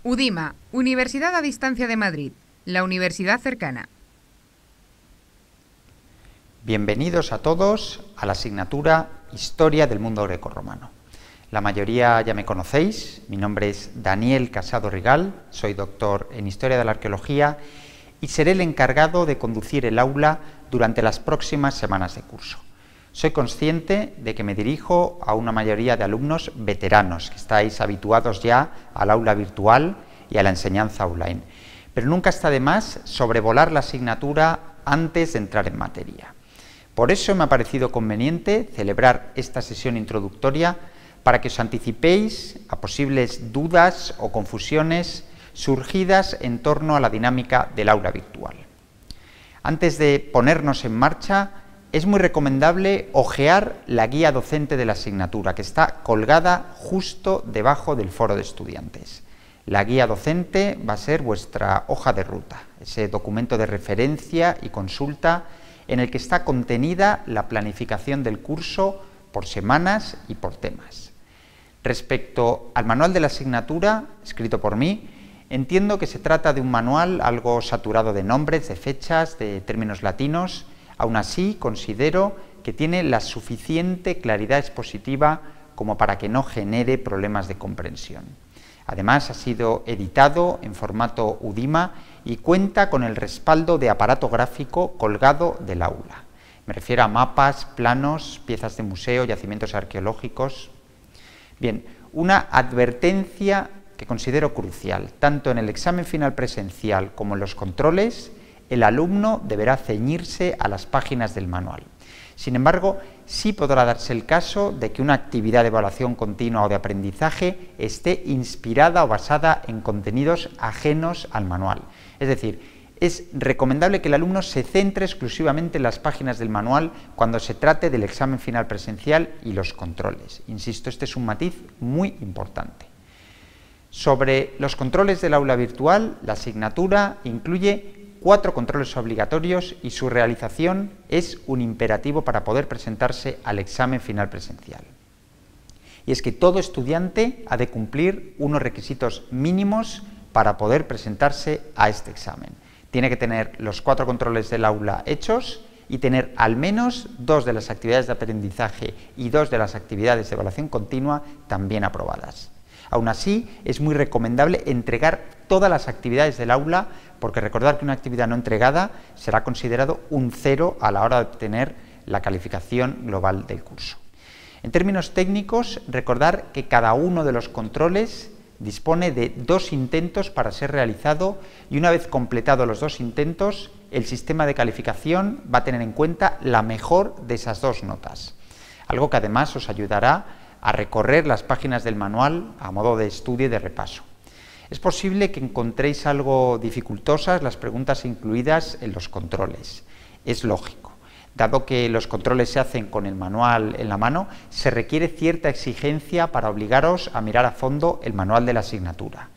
UDIMA, Universidad a Distancia de Madrid, la universidad cercana. Bienvenidos a todos a la asignatura Historia del Mundo Grecorromano. La mayoría ya me conocéis, mi nombre es Daniel Casado Rigal, soy doctor en Historia de la Arqueología y seré el encargado de conducir el aula durante las próximas semanas de curso. Soy consciente de que me dirijo a una mayoría de alumnos veteranos, que estáis habituados ya al aula virtual y a la enseñanza online, pero nunca está de más sobrevolar la asignatura antes de entrar en materia. Por eso me ha parecido conveniente celebrar esta sesión introductoria para que os anticipéis a posibles dudas o confusiones surgidas en torno a la dinámica del aula virtual. Antes de ponernos en marcha, es muy recomendable hojear la guía docente de la asignatura, que está colgada justo debajo del foro de estudiantes. La guía docente va a ser vuestra hoja de ruta, ese documento de referencia y consulta en el que está contenida la planificación del curso por semanas y por temas. Respecto al manual de la asignatura, escrito por mí, entiendo que se trata de un manual algo saturado de nombres, de fechas, de términos latinos. Aún así, considero que tiene la suficiente claridad expositiva como para que no genere problemas de comprensión. Además, ha sido editado en formato UDIMA y cuenta con el respaldo de aparato gráfico colgado del aula. Me refiero a mapas, planos, piezas de museo, yacimientos arqueológicos. Bien, una advertencia que considero crucial. Tanto en el examen final presencial como en los controles, el alumno deberá ceñirse a las páginas del manual. Sin embargo, sí podrá darse el caso de que una actividad de evaluación continua o de aprendizaje esté inspirada o basada en contenidos ajenos al manual. Es decir, es recomendable que el alumno se centre exclusivamente en las páginas del manual cuando se trate del examen final presencial y los controles. Insisto, este es un matiz muy importante. Sobre los controles del aula virtual, la asignatura incluye 4 controles obligatorios y su realización es un imperativo para poder presentarse al examen final presencial. Y es que todo estudiante ha de cumplir unos requisitos mínimos para poder presentarse a este examen. Tiene que tener los 4 controles del aula hechos y tener al menos 2 de las actividades de aprendizaje y 2 de las actividades de evaluación continua también aprobadas. Aún así, es muy recomendable entregar todas las actividades del aula, porque recordar que una actividad no entregada será considerado un 0 a la hora de obtener la calificación global del curso. En términos técnicos, recordar que cada uno de los controles dispone de 2 intentos para ser realizado y una vez completados los 2 intentos, el sistema de calificación va a tener en cuenta la mejor de esas 2 notas, algo que además os ayudará a recorrer las páginas del manual a modo de estudio y de repaso. Es posible que encontréis algo dificultosas las preguntas incluidas en los controles. Es lógico. Dado que los controles se hacen con el manual en la mano, se requiere cierta exigencia para obligaros a mirar a fondo el manual de la asignatura.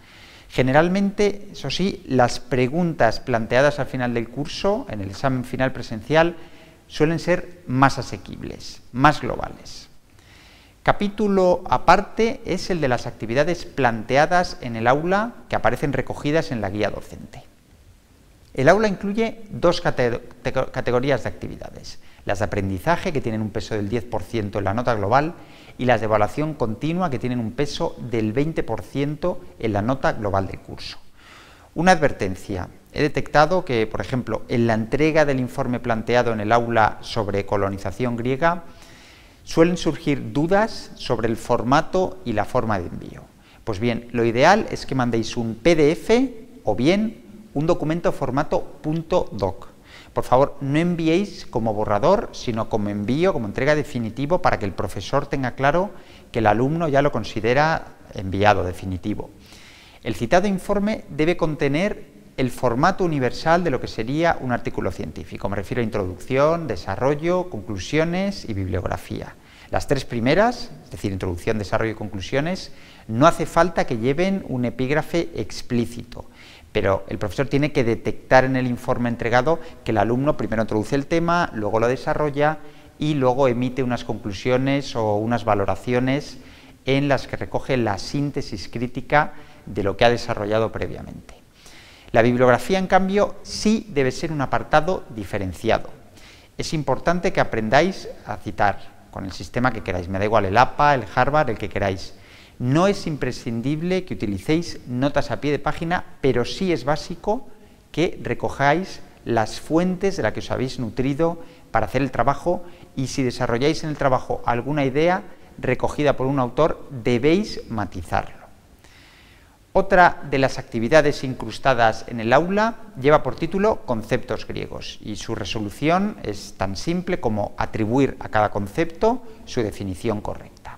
Generalmente, eso sí, las preguntas planteadas al final del curso, en el examen final presencial, suelen ser más asequibles, más globales. Capítulo aparte es el de las actividades planteadas en el aula que aparecen recogidas en la guía docente. El aula incluye 2 categorías de actividades, las de aprendizaje, que tienen un peso del 10% en la nota global, y las de evaluación continua, que tienen un peso del 20% en la nota global del curso. Una advertencia: he detectado que, por ejemplo, en la entrega del informe planteado en el aula sobre colonización griega, suelen surgir dudas sobre el formato y la forma de envío. Pues bien, lo ideal es que mandéis un PDF o bien un documento formato .doc. Por favor, no enviéis como borrador, sino como envío, como entrega definitivo, para que el profesor tenga claro que el alumno ya lo considera enviado definitivo. El citado informe debe contener el formato universal de lo que sería un artículo científico. Me refiero a introducción, desarrollo, conclusiones y bibliografía. Las 3 primeras, es decir, introducción, desarrollo y conclusiones, no hace falta que lleven un epígrafe explícito, pero el profesor tiene que detectar en el informe entregado que el alumno primero introduce el tema, luego lo desarrolla y luego emite unas conclusiones o unas valoraciones en las que recoge la síntesis crítica de lo que ha desarrollado previamente. La bibliografía, en cambio, sí debe ser un apartado diferenciado. Es importante que aprendáis a citar con el sistema que queráis, me da igual el APA, el Harvard, el que queráis. No es imprescindible que utilicéis notas a pie de página, pero sí es básico que recojáis las fuentes de las que os habéis nutrido para hacer el trabajo, y si desarrolláis en el trabajo alguna idea recogida por un autor, debéis matizarlo. Otra de las actividades incrustadas en el aula lleva por título Conceptos griegos, y su resolución es tan simple como atribuir a cada concepto su definición correcta.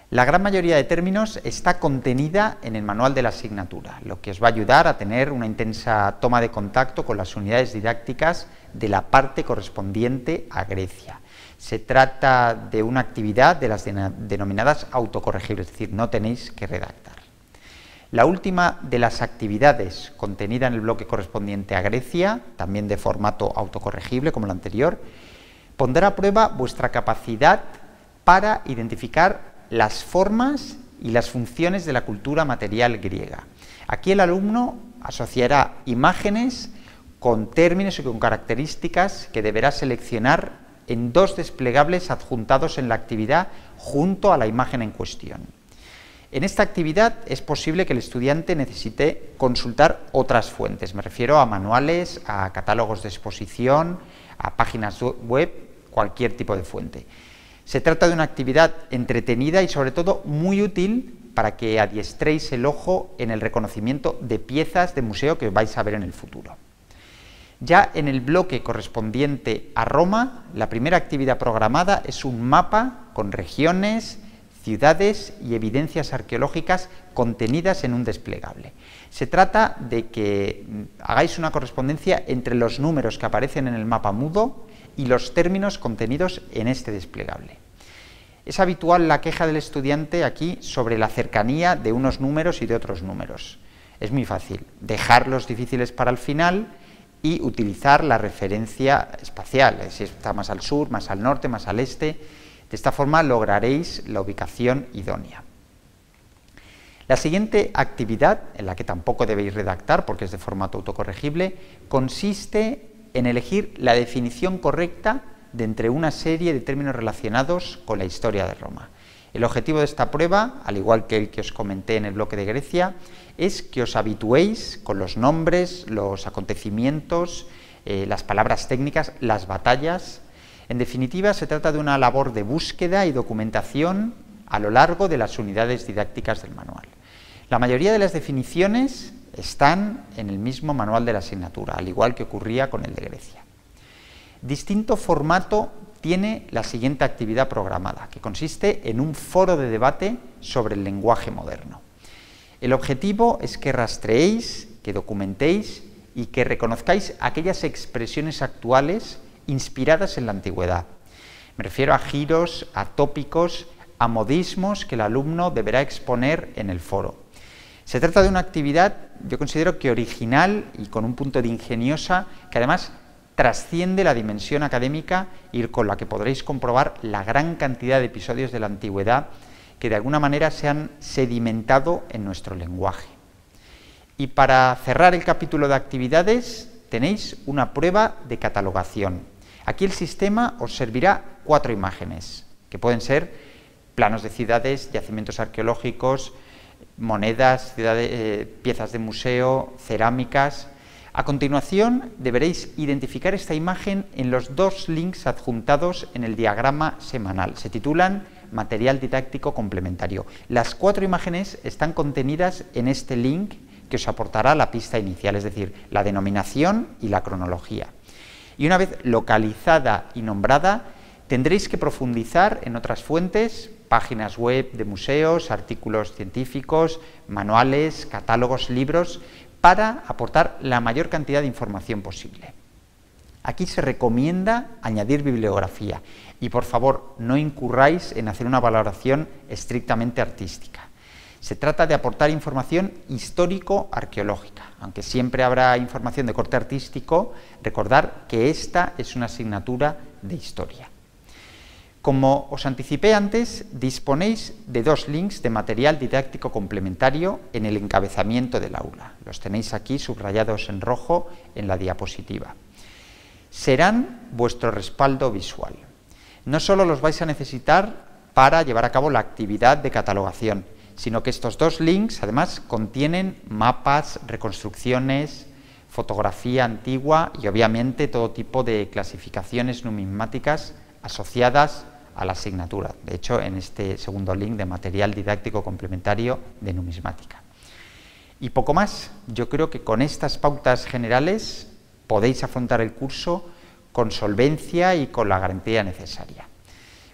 La gran mayoría de términos está contenida en el manual de la asignatura, lo que os va a ayudar a tener una intensa toma de contacto con las unidades didácticas de la parte correspondiente a Grecia. Se trata de una actividad de las denominadas autocorregibles, es decir, no tenéis que redactar. La última de las actividades contenida en el bloque correspondiente a Grecia, también de formato autocorregible como la anterior, pondrá a prueba vuestra capacidad para identificar las formas y las funciones de la cultura material griega. Aquí el alumno asociará imágenes con términos y con características que deberá seleccionar en 2 desplegables adjuntados en la actividad junto a la imagen en cuestión. En esta actividad es posible que el estudiante necesite consultar otras fuentes, me refiero a manuales, a catálogos de exposición, a páginas web, cualquier tipo de fuente. Se trata de una actividad entretenida y sobre todo muy útil para que adiestréis el ojo en el reconocimiento de piezas de museo que vais a ver en el futuro. Ya en el bloque correspondiente a Roma, la primera actividad programada es un mapa con regiones, ciudades y evidencias arqueológicas contenidas en un desplegable. Se trata de que hagáis una correspondencia entre los números que aparecen en el mapa mudo y los términos contenidos en este desplegable. Es habitual la queja del estudiante aquí sobre la cercanía de unos números y de otros números. Es muy fácil, dejarlos difíciles para el final y utilizar la referencia espacial, si está más al sur, más al norte, más al este. De esta forma lograréis la ubicación idónea. La siguiente actividad, en la que tampoco debéis redactar porque es de formato autocorregible, consiste en elegir la definición correcta de entre una serie de términos relacionados con la historia de Roma. El objetivo de esta prueba, al igual que el que os comenté en el bloque de Grecia, es que os habituéis con los nombres, los acontecimientos, las palabras técnicas, las batallas. En definitiva, se trata de una labor de búsqueda y documentación a lo largo de las unidades didácticas del manual. La mayoría de las definiciones están en el mismo manual de la asignatura, al igual que ocurría con el de Grecia. Distinto formato tiene la siguiente actividad programada, que consiste en un foro de debate sobre el lenguaje moderno. El objetivo es que rastreéis, que documentéis y que reconozcáis aquellas expresiones actuales inspiradas en la antigüedad. Me refiero a giros, a tópicos, a modismos que el alumno deberá exponer en el foro. Se trata de una actividad, yo considero que original y con un punto de ingeniosa, que además trasciende la dimensión académica y con la que podréis comprobar la gran cantidad de episodios de la antigüedad que de alguna manera se han sedimentado en nuestro lenguaje. Y para cerrar el capítulo de actividades tenéis una prueba de catalogación. Aquí el sistema os servirá 4 imágenes, que pueden ser planos de ciudades, yacimientos arqueológicos, monedas, piezas de museo, cerámicas. A continuación deberéis identificar esta imagen en los 2 links adjuntados en el diagrama semanal. Se titulan Material didáctico complementario. Las 4 imágenes están contenidas en este link que os aportará la pista inicial, es decir, la denominación y la cronología. Y una vez localizada y nombrada, tendréis que profundizar en otras fuentes, páginas web de museos, artículos científicos, manuales, catálogos, libros, para aportar la mayor cantidad de información posible. Aquí se recomienda añadir bibliografía y, por favor, no incurráis en hacer una valoración estrictamente artística. Se trata de aportar información histórico-arqueológica. Aunque siempre habrá información de corte artístico, recordar que esta es una asignatura de historia. Como os anticipé antes, disponéis de 2 links de material didáctico complementario en el encabezamiento del aula. Los tenéis aquí subrayados en rojo en la diapositiva. Serán vuestro respaldo visual. No solo los vais a necesitar para llevar a cabo la actividad de catalogación, sino que estos 2 links además contienen mapas, reconstrucciones, fotografía antigua y obviamente todo tipo de clasificaciones numismáticas asociadas a la asignatura. De hecho, en este segundo link de material didáctico complementario de numismática. Y poco más. Yo creo que con estas pautas generales podéis afrontar el curso con solvencia y con la garantía necesaria.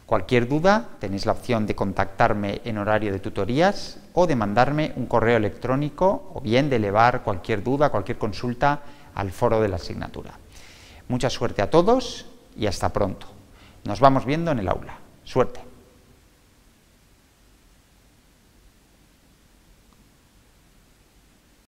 Cualquier duda, tenéis la opción de contactarme en horario de tutorías o de mandarme un correo electrónico o bien de elevar cualquier duda, cualquier consulta al foro de la asignatura. Mucha suerte a todos y hasta pronto. Nos vamos viendo en el aula. Suerte.